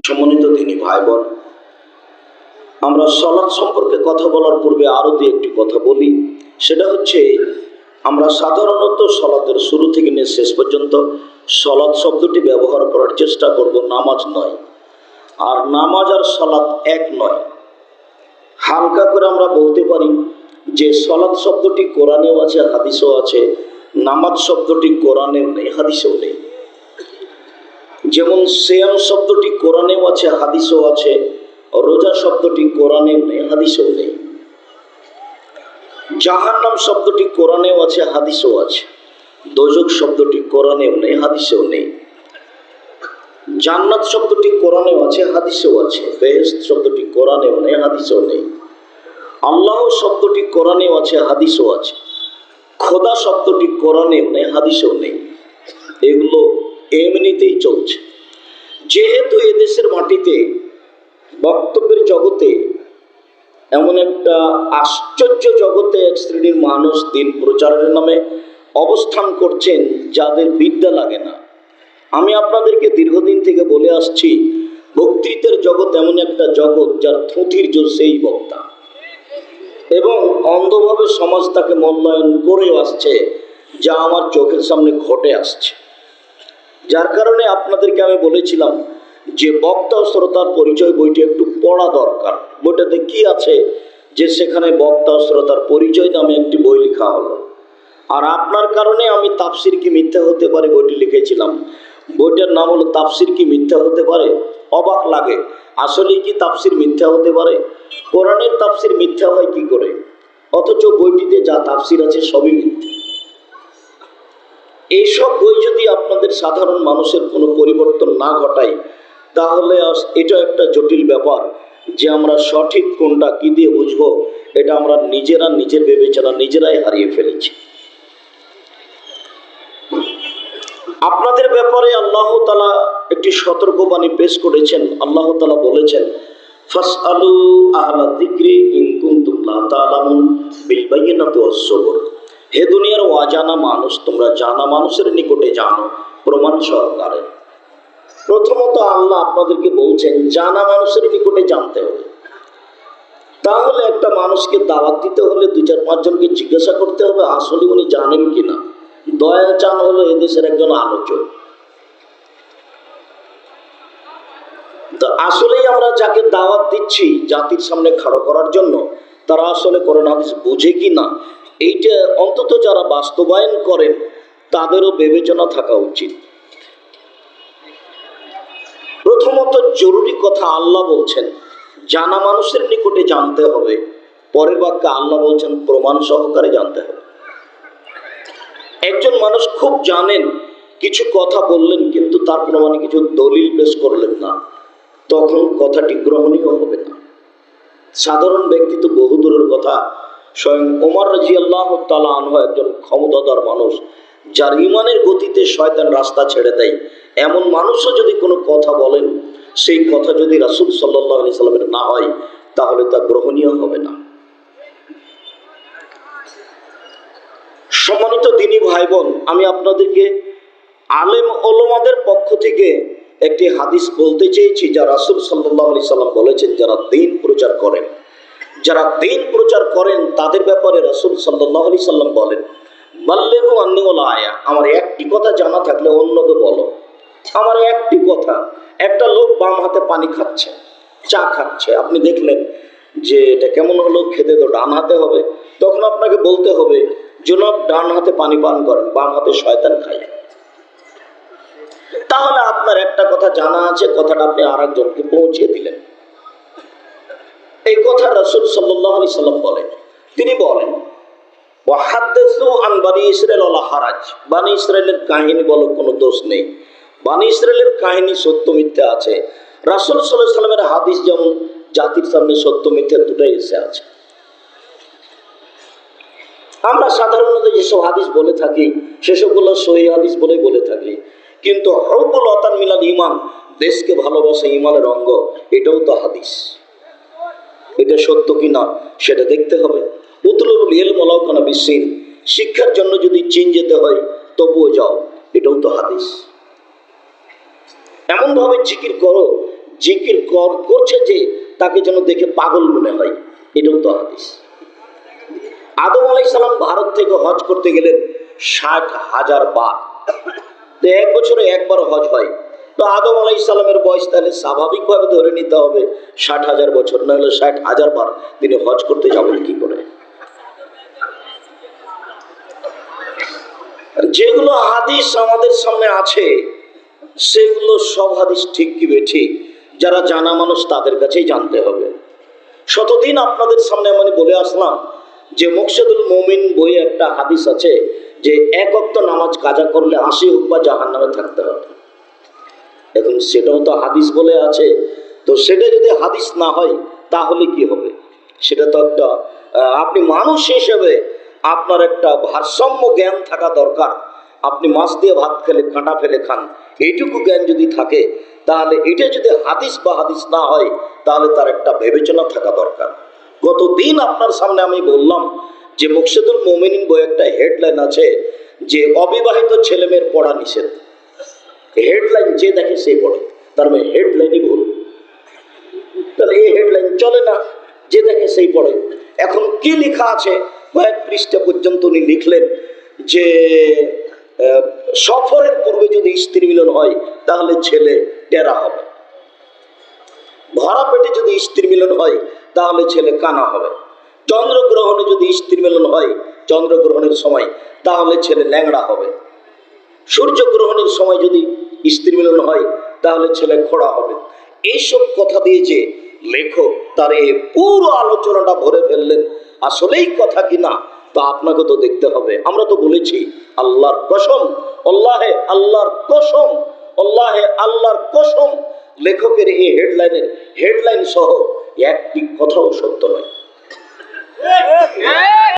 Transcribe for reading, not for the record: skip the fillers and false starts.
সম্মানিত দিনী ভাই বোন, আমরা সালাত সম্পর্কে কথা বলার পূর্বে আরো একটি কথা বলি। সেটা হচ্ছে, আমরা সাধারণত সালাতের শুরু থেকে নিয়ে শেষ পর্যন্ত সালাত শব্দটি ব্যবহার করার চেষ্টা করব, নামাজ নয়। আর নামাজ আর সালাত এক নয়। হালকা করে আমরা বলতে পারি যে সালাত শব্দটি কোরআনেও আছে, হাদিসেও আছে। নামাজ শব্দটি কোরআনেও নেই, হাদিসেও নেই। যেমন সিয়াম শব্দটি কোরআনেও আছে, হাদিসেও আছে। রোজা শব্দটি কোরআনেও নেই, হাদিসেও নেই। জাহান্নাম শব্দটি কোরআনেও আছে, হাদিসেও আছে। দোজখ শব্দটি কোরআনেও নেই, হাদিসেও নেই। জান্নাত শব্দটি কোরআনেও আছে, হাদিসেও আছে। বেহেশত শব্দটি কোরআনেও নেই, হাদিসেও নেই। আল্লাহ শব্দটি কোরআনেও আছে, হাদিসেও আছে। খোদা শব্দটি কোরআনেও নেই, হাদিসেও নেই। এগুলো এমনিতেই চলছে। যেহেতু এদেশের মাটিতে বক্তব্যের জগতে এমন একটা আশ্চর্য জগতে এক শ্রেণীর মানুষ দিন প্রচারের নামে অবস্থান করছেন, যাদের বিদ্যা লাগে না। আমি আপনাদেরকে দীর্ঘদিন থেকে বলে আসছি, বক্তৃতার জগৎ এমন একটা জগৎ যার থুঁতির জোর সেই বক্তা, এবং অন্ধভাবে সমাজ তাকে মূল্যায়ন করেও আসছে, যা আমার চোখের সামনে ঘটে আসছে। যার কারণে আপনাদেরকে আমি বলেছিলাম যে বক্তা ও শ্রোতার পরিচয় বইটি একটু পড়া দরকার। বইটাতে কি আছে যে সেখানে বক্তা ও শ্রোতার পরিচয় নামে একটি বই লেখা হলো। আর আপনার কারণে আমি তাফসির কি মিথ্যা হতে পারে বইটি লিখেছিলাম। বইটার নাম হলো তাফসির কি মিথ্যা হতে পারে। অবাক লাগে, আসলে কি তাফসির মিথ্যা হতে পারে? কোরআনের তাফসির মিথ্যা হয় কি করে, অথচ বইটিতে যা তাফসির আছে সবই মিথ্যা। এইসব বই যদি আপনাদের সাধারণ মানুষের কোনো পরিবর্তন না ঘটায়, তাহলে এটা একটা জটিল ব্যাপার যে আমরা সঠিক কোনটা কি দিয়ে বুঝবো, এটা আমরা নিজেরা নিজের বিবেচনা নিজেরাই হারিয়ে ফেলেছি। আপনাদের ব্যাপারে আল্লাহ তাআলা একটি সতর্কবাণী পেশ করেছেন। আল্লাহ তাআলা বলেছেন, ফাসআলু আহলা যিকরি ইন কুনতুম লা তা'লামুন বিল বায়িনাতি ওয়াস সবর। হে দুনিয়ার অজানা মানুষ, তোমরা জানা মানুষের নিকটে জানো প্রমাণ সহকারে। প্রথমত আল্লাহ আপনাদেরকে বলছেন জানা মানুষের নিকটে জানতে হবে। তাহলে একটা মানুষকে দাওয়াত দিতে হলে 2-4-5 জনকে জিজ্ঞাসা করতে হবে আসলে উনি জানেন কিনা। দয়াল চান হলো এদেশের একজন আলোচক। তো আসলেই আমরা যাকে দাওয়াত দিচ্ছি জাতির সামনে খাড়া করার জন্য, তারা আসলে কোরআন হাদিস বুঝে কিনা, এইটা অন্তত যারা বাস্তবায়ন করেন তাদেরও বিবেচনা থাকা উচিত। প্রথমত জরুরি কথা আল্লাহ বলছেন জানা মানুষের নিকটে জানতে হবে। পরের বাক্যে আল্লাহ বলছেন প্রমাণ সহকারে জানতে হবে। একজন মানুষ খুব জানেন, কিছু কথা বললেন, কিন্তু তার প্রমাণে কিছু দলিল পেশ করলেন না, তখন কথাটি গ্রহণীয় হবে না। সাধারণ ব্যক্তি তো বহু দূরের কথা, স্বয়ং ওমর রাদিয়াল্লাহু তাআলা আনহু একজন ক্ষমতাধর মানুষ, যার ঈমানের গতিতে শয়তান রাস্তা ছেড়ে দেয়। এমন মানুষও যদি কোনো কথা বলেন, সেই কথা যদি রাসূল সাল্লাল্লাহু আলাইহি সাল্লামের না হয়, তাহলে তা গ্রহণীয় হবে না। সম্মানিত দিনী ভাই বোন, আমি আপনাদেরকে আলেম ওলামাদের পক্ষ থেকে একটি হাদিস বলতে চেয়েছি, যা রাসূল সাল্লাল্লাহু আলাইহি সাল্লাম বলেছেন, যারা দ্বীন প্রচার করেন, তাদের ব্যাপারে রাসূল সাল্লাল্লাহু আলাইহি সাল্লাম বলেন, বাল্লিগু আন্নী ওয়ালা আয়া। আমার একটি কথা জানা থাকলে অন্যকে বলো। আমার একটি কথা, একটা লোক বাম হাতে পানি খাচ্ছে, চা খাচ্ছে, আপনি দেখলেন যে এটা কেমন হলো, খেতে তো ডান হাতে হবে, তখন আপনাকে বলতে হবে জনাব ডান হাতে পানি পান করেন, বাম হাতে শয়তান খায়। তাহলে আপনার একটা কথা জানা আছে, কথাটা আপনি আরেকজনকে পৌঁছে দিলেন। এই কথা রাসূল সাল্লাল্লাহু আলাইহি সাল্লাম বলেন। তিনি বলেন, ওয়াহাদ্দিসু আন বানি ইসরাঈল ওয়ালা হারাজ। বানি ইসরাঈলের কাহিনী বলো, কোনো দোষ নেই। বানি ইসরাঈলের কাহিনী সত্য মিথ্যা আছে। রাসূল সাল্লাল্লাহু আলাইহি সাল্লামের হাদিস যেমন জাতির সামনে সত্য মিথ্যা দুটাই এসে আছে। আমরা সাধারণত যেসব হাদিস বলে থাকি সেসবগুলো সহিহ হাদিস বলে থাকি, কিন্তু হুব্বুল ওয়াতান মিনাল ঈমান, দেশকে ভালোবাসা ঈমানের অঙ্গ, এটাও তো হাদিস। এটা সত্য কিনা সেটা দেখতে হবে। উতলুবুল ইলম ওয়ালাউ কানা বিসসিন, শিক্ষার জন্য যদি চীন যেতে হয় তবুও যাও, এটাও তো হাদিস। এমন ভাবে জিকির করো জিকির করছে যে তাকে যেন দেখে পাগল মনে হয়, এটাও তো হাদিস। আদম আলাইহিস সালাম ভারত থেকে হজ করতে গেলেন 60,000 বার। তো এক বছরে একবার হজ হয়, তো আদম আলাইহিস সালামের বয়স তাহলে স্বাভাবিকভাবে ধরে নিতে হবে 60,000 বছর, না হলে 60,000 বার তিনি হজ করতে যাবেন কি করে? যেগুলো হাদিস আমাদের সামনে আছে সেগুলো সব হাদিস ঠিক কি বেঠিক যারা জানা মানুষ তাদের কাছেই জানতে হবে। শতদিন আপনাদের সামনে আমি বলে আসলাম যে মুকশিদুল মুমিন বইয়ে একটা হাদিস আছে যে এক ওয়াক্ত নামাজ কাজা করলে 80 হুকবা জাহান্নামে থাকতে হবে। এখন সেটাও তো হাদিস বলে আছে, তো সেটা যদি হাদিস না হয় তাহলে কি হবে? সেটা তো একটা আপনি মানুষ হিসেবে আপনার একটা ভারসাম্য জ্ঞান থাকা দরকার। আপনি মাছ দিয়ে ভাত খেলে কাঁটা ফেলে খান, এইটুকু জ্ঞান যদি থাকে তাহলে এটা যদি হাদিস বা হাদিস না হয় তাহলে তার একটা বিবেচনা থাকা দরকার। গতদিন আপনার সামনে আমি বললাম যে মুকশিদুল মুমিনিন বই একটা হেডলাইন আছে যে অবিবাহিত ছেলে মেয়ের পড়া নিষেধ। হেডলাইন যে দেখে সে পড়ে, তার মানে হেডলাইনই ভুল। তাহলে এই হেডলাইন চলে না, যে দেখে সেই পড়ে। এখন কি লেখা আছে কয়েক পৃষ্ঠা পর্যন্ত উনি লিখলেন যে সফরের পূর্বে যদি স্ত্রী মিলন হয় তাহলে ছেলে টেরা হবে, ভরা পেটে যদি স্ত্রী মিলন হয় তাহলে ছেলে কানা হবে, চন্দ্রগ্রহণে যদি স্ত্রী মিলন হয় চন্দ্রগ্রহণের সময় তাহলে ছেলে ল্যাংড়া হবে, সূর্যগ্রহণের সময় যদি স্ত্রী মিলন হয় তাহলে ছেলে খোড়া হবে। এইসব কথা দিয়ে যে লেখক তার এই পুরো আলোচনাটা ভরে ফেললেন, আসলেই কথা কিনা তা আপনাকে তো দেখতে হবে। আমরা তো বলেছি আল্লাহর কসম, আল্লাহে আল্লাহর কসম, আল্লাহে আল্লাহর কসম, লেখকের এই হেডলাইন সহ একটি কথাও সত্য নয়।